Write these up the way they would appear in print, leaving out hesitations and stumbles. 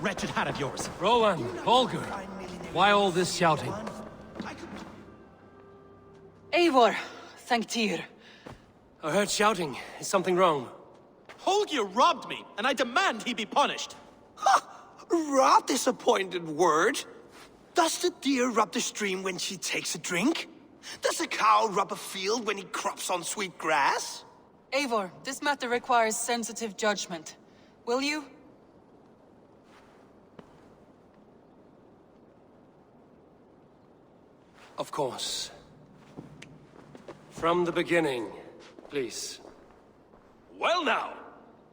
wretched hat of yours. Rowan, Holger, why all this shouting? Eivor, thank Tyr. I heard shouting. Is something wrong? Holger robbed me, and I demand he be punished. Ha! Raw disappointed word. Does the deer rub the stream when she takes a drink? Does a cow rub a field when he crops on sweet grass? Eivor, this matter requires sensitive judgment. Will you? Of course. From the beginning, please. Well now,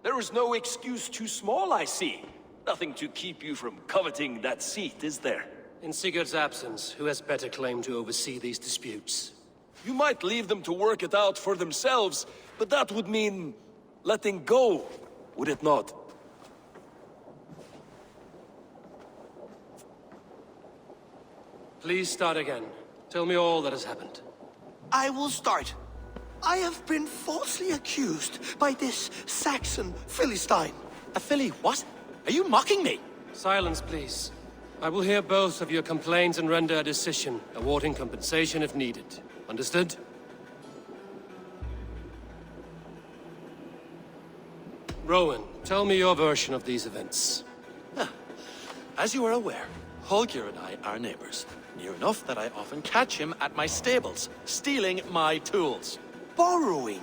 there is no excuse too small, I see. Nothing to keep you from coveting that seat, is there? In Sigurd's absence, who has better claim to oversee these disputes? You might leave them to work it out for themselves, but that would mean letting go, would it not? Please start again. Tell me all that has happened. I will start. I have been falsely accused by this Saxon Philistine. A filly what? Are you mocking me? Silence, please. I will hear both of your complaints and render a decision, awarding compensation if needed. Understood? Rowan, tell me your version of these events. As you are aware, Holger and I are neighbors. Near enough that I often catch him at my stables, stealing my tools. Borrowing.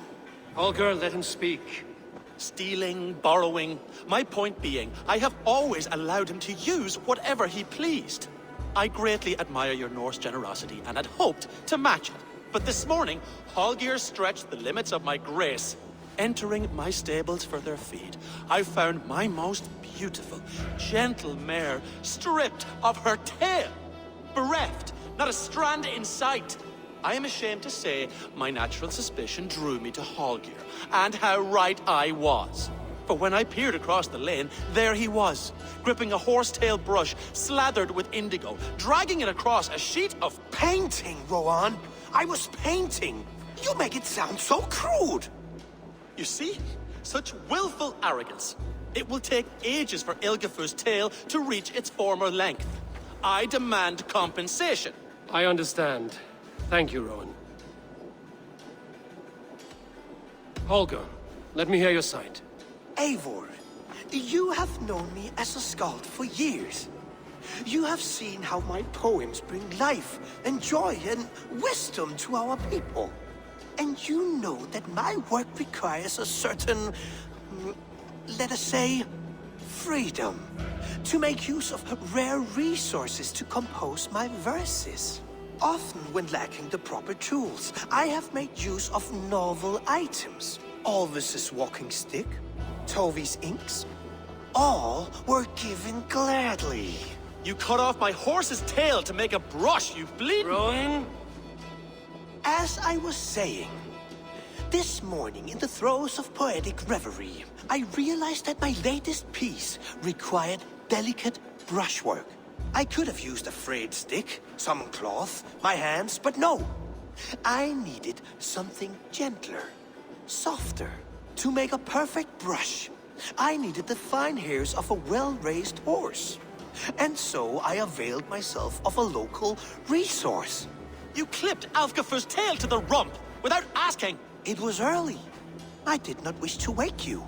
Holger, let him speak. Stealing, borrowing. My point being, I have always allowed him to use whatever he pleased. I greatly admire your Norse generosity and had hoped to match it. But this morning, Holger stretched the limits of my grace. Entering my stables for their feed, I found my most beautiful, gentle mare stripped of her tail. Bereft, not a strand in sight. I am ashamed to say my natural suspicion drew me to Holger, and how right I was. For when I peered across the lane, there he was, gripping a horsetail brush slathered with indigo, dragging it across a sheet of Painting, Rowan. I was painting. You make it sound so crude. You see? Such willful arrogance. It will take ages for Ilgafur's tail to reach its former length. I demand compensation. I understand. Thank you, Rowan. Holger, let me hear your side. Eivor, you have known me as a skald for years. You have seen how my poems bring life and joy and wisdom to our people. And you know that my work requires a certain, let us say, freedom. To make use of rare resources to compose my verses. Often when lacking the proper tools, I have made use of novel items. Alvis's walking stick, Tovi's inks. All were given gladly. You cut off my horse's tail to make a brush, you bleed. Rowan? As I was saying, this morning in the throes of poetic reverie, I realized that my latest piece required delicate brushwork. I could have used a frayed stick, some cloth, my hands, but no. I needed something gentler, softer. To make a perfect brush, I needed the fine hairs of a well-raised horse. And so I availed myself of a local resource. You clipped Alfgafur's tail to the rump without asking. It was early. I did not wish to wake you.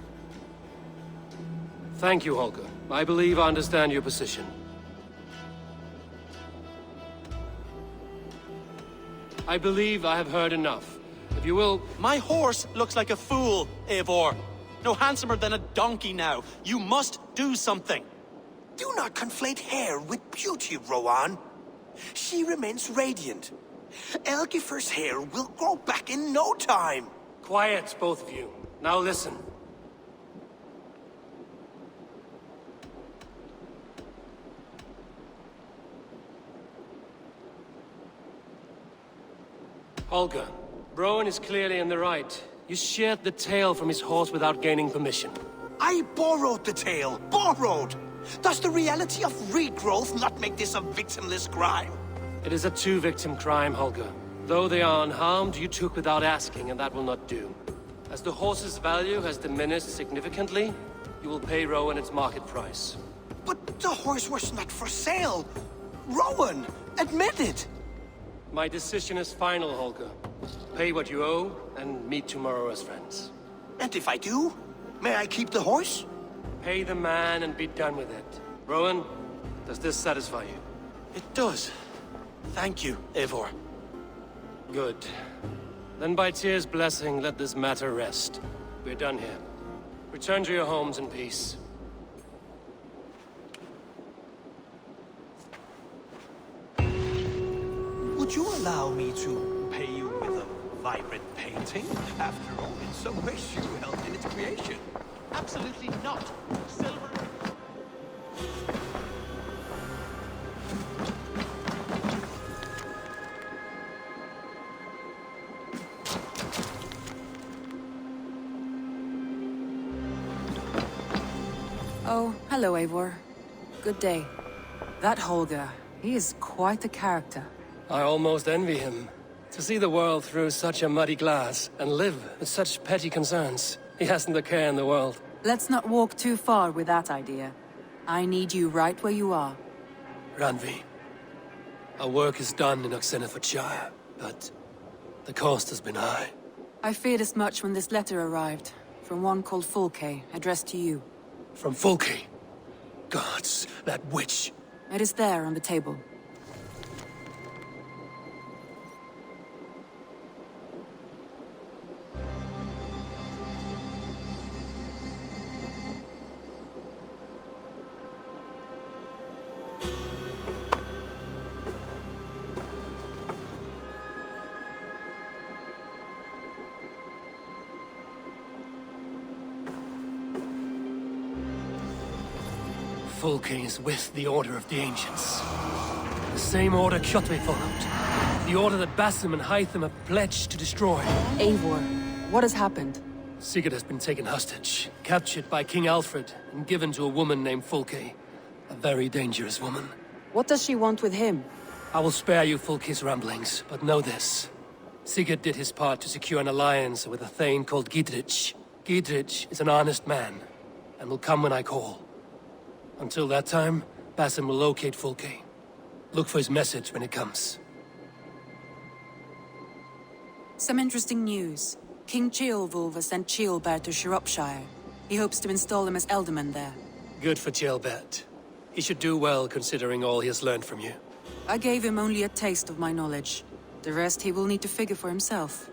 Thank you, Holger. I believe I understand your position. I believe I have heard enough. If you will... My horse looks like a fool, Eivor. No handsomer than a donkey now. You must do something. Do not conflate hair with beauty, Rowan. She remains radiant. Elgifur's hair will grow back in no time. Quiet, both of you. Now listen. Holger, Rowan is clearly in the right. You sheared the tail from his horse without gaining permission. I borrowed the tail. Borrowed! Does the reality of regrowth not make this a victimless crime? It is a two-victim crime, Holger. Though they are unharmed, you took without asking, and that will not do. As the horse's value has diminished significantly, you will pay Rowan its market price. But the horse was not for sale. Rowan, admit it. My decision is final, Holger. Pay what you owe, and meet tomorrow as friends. And if I do, may I keep the horse? Pay the man and be done with it. Rowan, does this satisfy you? It does. Thank you, Eivor. Good. Then by Tyr's blessing, let this matter rest. We're done here. Return to your homes in peace. Would you allow me to pay you with a vibrant painting? After all, in some ways you helped in its creation. Absolutely not. Silver. Oh, hello, Eivor. Good day. That Holger, he is quite a character. I almost envy him. To see the world through such a muddy glass, and live with such petty concerns. He hasn't a care in the world. Let's not walk too far with that idea. I need you right where you are. Randvi, our work is done in Oxenefordscire, but the cost has been high. I feared as much when this letter arrived, from one called Fulke, addressed to you. From Fulke? Gods, that witch! It is there on the table. Fulke is with the Order of the Ancients. The same order Kjotve followed. The order that Basim and Hytham have pledged to destroy. Eivor, what has happened? Sigurd has been taken hostage, captured by King Alfred, and given to a woman named Fulke. A very dangerous woman. What does she want with him? I will spare you Fulke's ramblings, but know this. Sigurd did his part to secure an alliance with a thane called Gidrich. Gidrich is an honest man, and will come when I call. Until that time, Basim will locate Fulke. Look for his message when it comes. Some interesting news. King Ceolwulf has sent Ceolbert to Shropshire. He hopes to install him as Elderman there. Good for Ceolbert. He should do well considering all he has learned from you. I gave him only a taste of my knowledge. The rest he will need to figure for himself.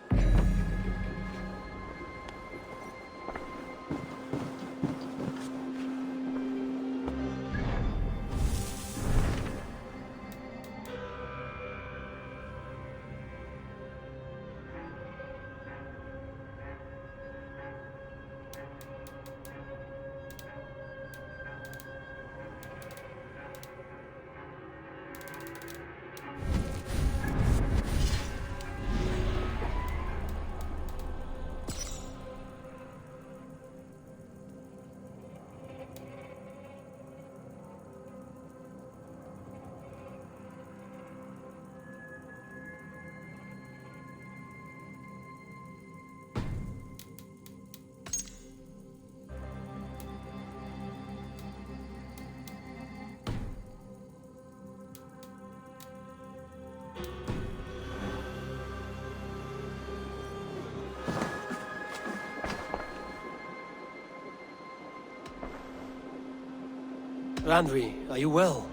Randvi, are you well?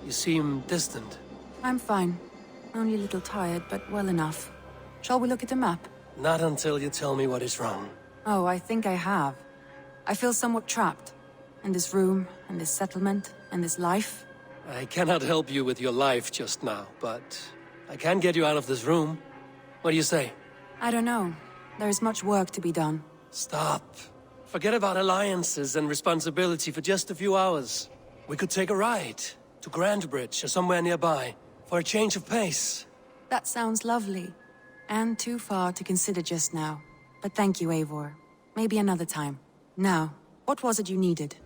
You seem distant. I'm fine. Only a little tired, but well enough. Shall we look at the map? Not until you tell me what is wrong. Oh, I think I have. I feel somewhat trapped. In this room, and this settlement, and this life. I cannot help you with your life just now, but I can get you out of this room. What do you say? I don't know. There is much work to be done. Stop. Forget about alliances and responsibility for just a few hours. We could take a ride to Grandbridge or somewhere nearby for a change of pace. That sounds lovely. And too far to consider just now. But thank you, Eivor. Maybe another time. Now, what was it you needed?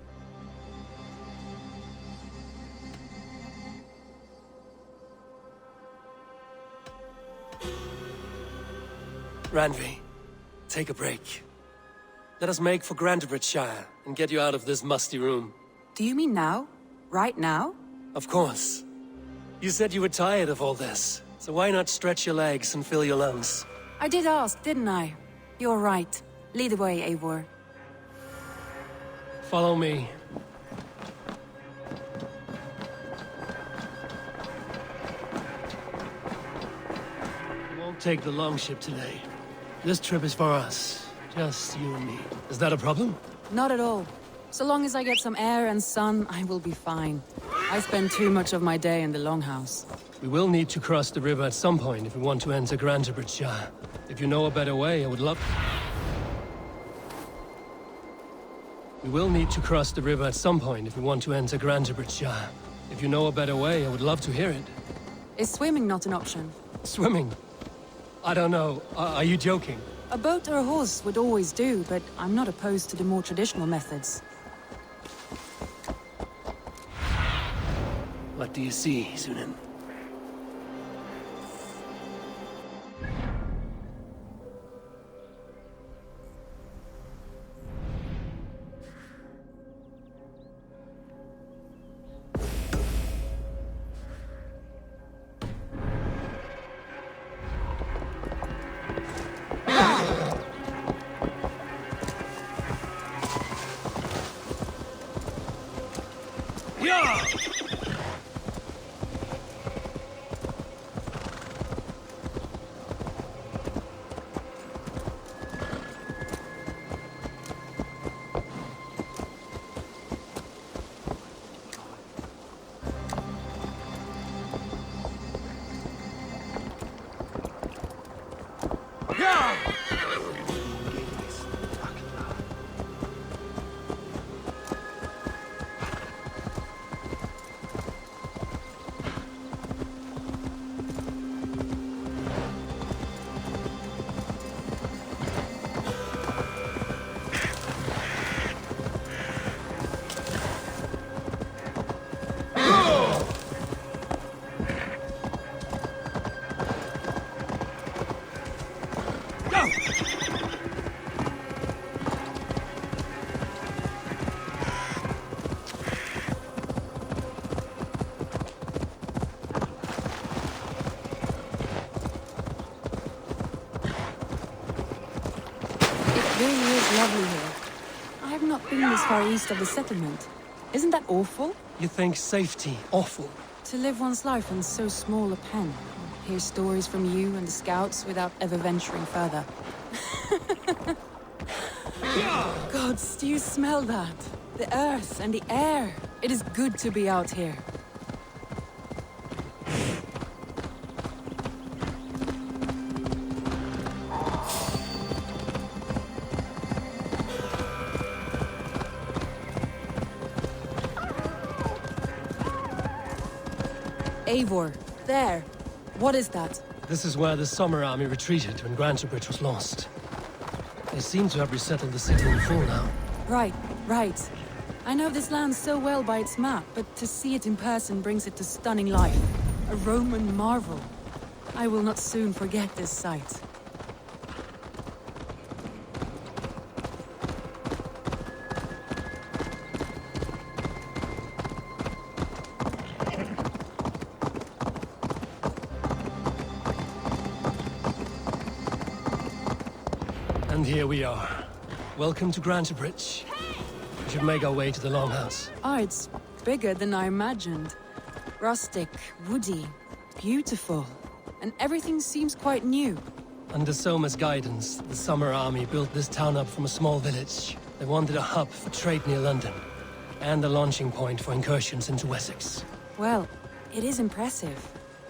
Randvi, take a break. Let us make for Grandbridgeshire and get you out of this musty room. Do you mean now? Right now? Of course. You said you were tired of all this, so why not stretch your legs and fill your lungs? I did ask, didn't I? You're right. Lead the way, Eivor. Follow me. We won't take the longship today. This trip is for us. Just you and me. Is that a problem? Not at all. So long as I get some air and sun, I will be fine. I spend too much of my day in the Longhouse. We will need to cross the river at some point if we want to enter Grantebridgeshire. If you know a better way, I would love... We will need to cross the river at some point if we want to enter Grantebridgeshire. If you know a better way, I would love to hear it. Is swimming not an option? Swimming? I don't know. Are you joking? A boat or a horse would always do, but I'm not opposed to the more traditional methods. What do you see, Sunan? It really is lovely here. I have not been this far east of the settlement. Isn't that awful? You think safety awful? To live one's life in so small a pen. Hear stories from you and the scouts without ever venturing further. Gods, do you smell that? The earth and the air. It is good to be out here. Eivor, there. What is that? This is where the Summer Army retreated when Grantebridge was lost. They seem to have resettled the city in full now. Right, right. I know this land so well by its map, but to see it in person brings it to stunning life. A Roman marvel. I will not soon forget this sight. And here we are. Welcome to Grantebridge. We should make our way to the Longhouse. Ah, it's bigger than I imagined. Rustic, woody, beautiful. And everything seems quite new. Under Soma's guidance, the Summer Army built this town up from a small village. They wanted a hub for trade near London, and a launching point for incursions into Wessex. Well, it is impressive.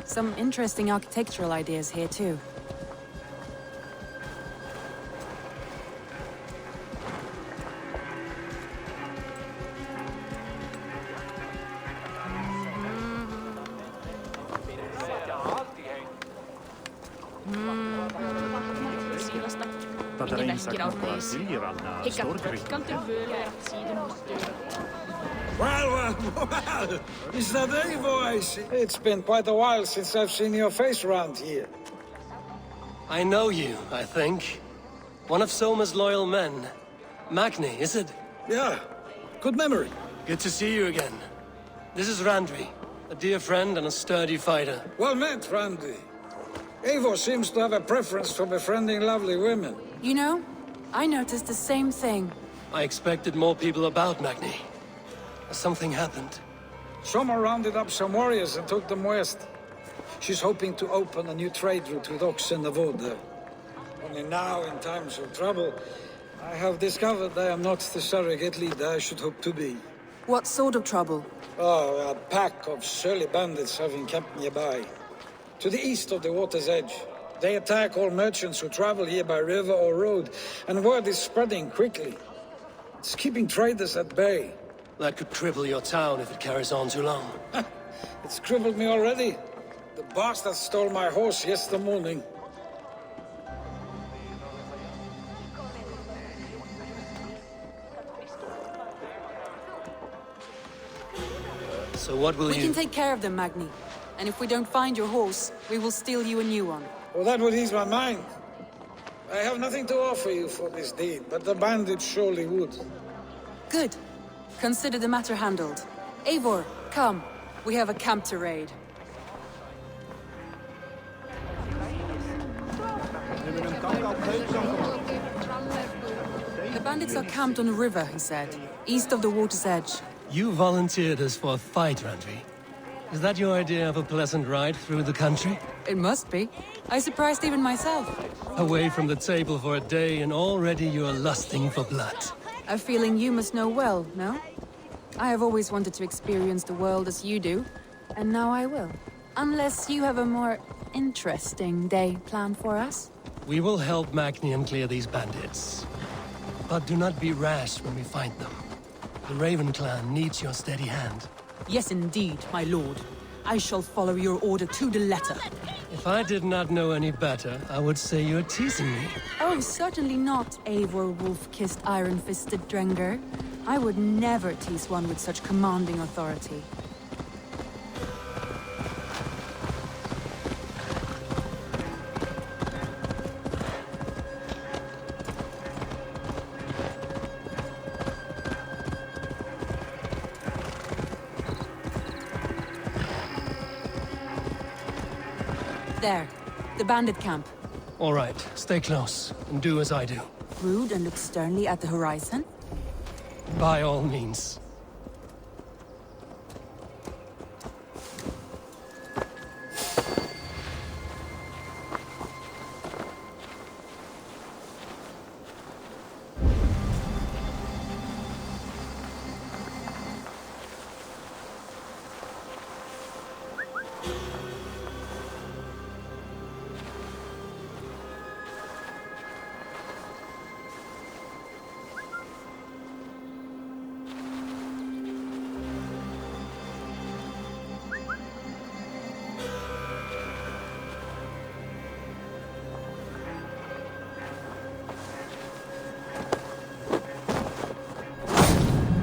Some interesting architectural ideas here too. Well, is that Eivor I see? It's been quite a while since I've seen your face around here. I know you, I think. One of Soma's loyal men. Magni, is it? Yeah, good memory. Good to see you again. This is Randri, a dear friend and a sturdy fighter. Well met, Randy. Eivor seems to have a preference for befriending lovely women. You know, I noticed the same thing. I expected more people about Magni. Something happened. Someone rounded up some warriors and took them west. She's hoping to open a new trade route with Oxenefordscire. Only now, in times of trouble, I have discovered I am not the surrogate leader I should hope to be. What sort of trouble? Oh, a pack of surly bandits have encamped nearby. To the east of the water's edge. They attack all merchants who travel here by river or road, and word is spreading quickly. It's keeping traders at bay. That could cripple your town if it carries on too long. It's crippled me already. The bastard stole my horse yesterday morning. So what will We you... can take care of them, Magni. And if we don't find your horse, we will steal you a new one. Well, that would ease my mind. I have nothing to offer you for this deed, but the bandits surely would. Good. Consider the matter handled. Eivor, come. We have a camp to raid. The bandits are camped on a river, he said, east of the water's edge. You volunteered us for a fight, Randri. Is that your idea of a pleasant ride through the country? It must be. I surprised even myself. Away from the table for a day and already you are lusting for blood. A feeling you must know well, no? I have always wanted to experience the world as you do, and now I will. Unless you have a more interesting day planned for us? We will help Magnium clear these bandits. But do not be rash when we find them. The Raven clan needs your steady hand. Yes, indeed, my lord. I shall follow your order to the letter. If I did not know any better, I would say you're teasing me. Oh, certainly not, Eivor wolf-kissed iron-fisted Drenger. I would never tease one with such commanding authority. There, the bandit camp. All right, stay close and do as I do. Rude and look sternly at the horizon. By all means.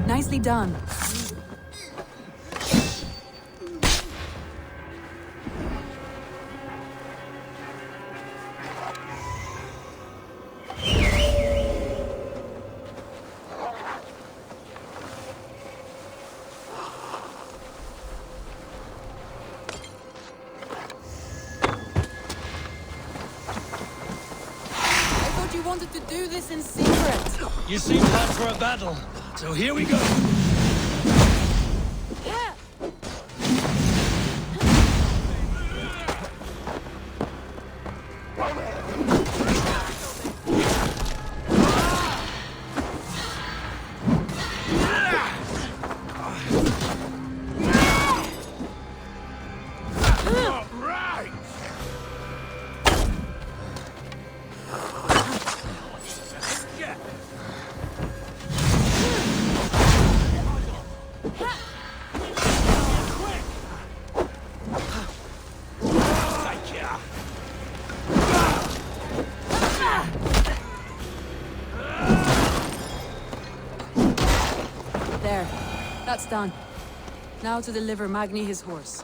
Nicely done. I thought you wanted to do this in secret. You seem hot for a battle, so here we go. There. That's done. Now to deliver Magni his horse.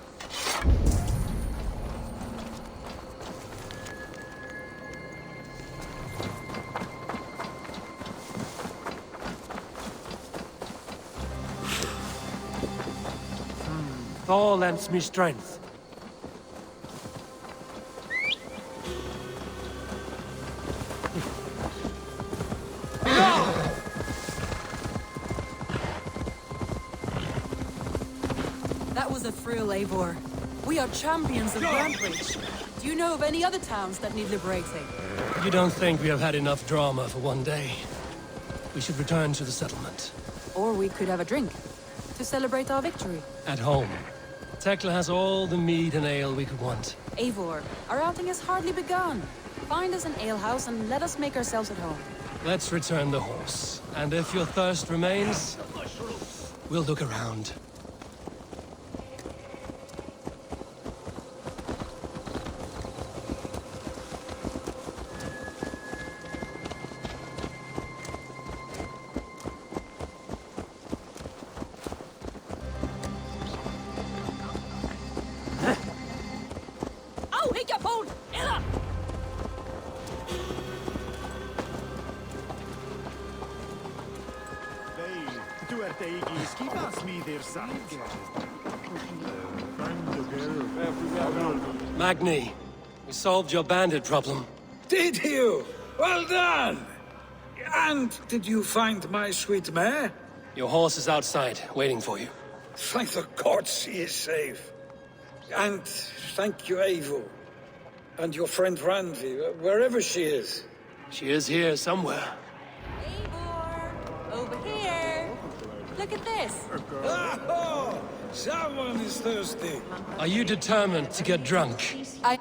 Thor lends me strength. That was a thrill, Eivor. We are champions of Rampage. Do you know of any other towns that need liberating? You don't think we have had enough drama for one day? We should return to the settlement. Or we could have a drink, to celebrate our victory. At home. Tekla has all the mead and ale we could want. Eivor, our outing has hardly begun. Find us an alehouse and let us make ourselves at home. Let's return the horse. And if your thirst remains, we'll look around. Magni, we solved your bandit problem. Did you? Well done! And did you find my sweet mare? Your horse is outside, waiting for you. Thank the gods she is safe. And thank you, Eivor. And your friend Randvi, wherever she is. She is here somewhere. Eivor! Over here! Look at this! Oh, someone is thirsty. Are you determined to get drunk? I...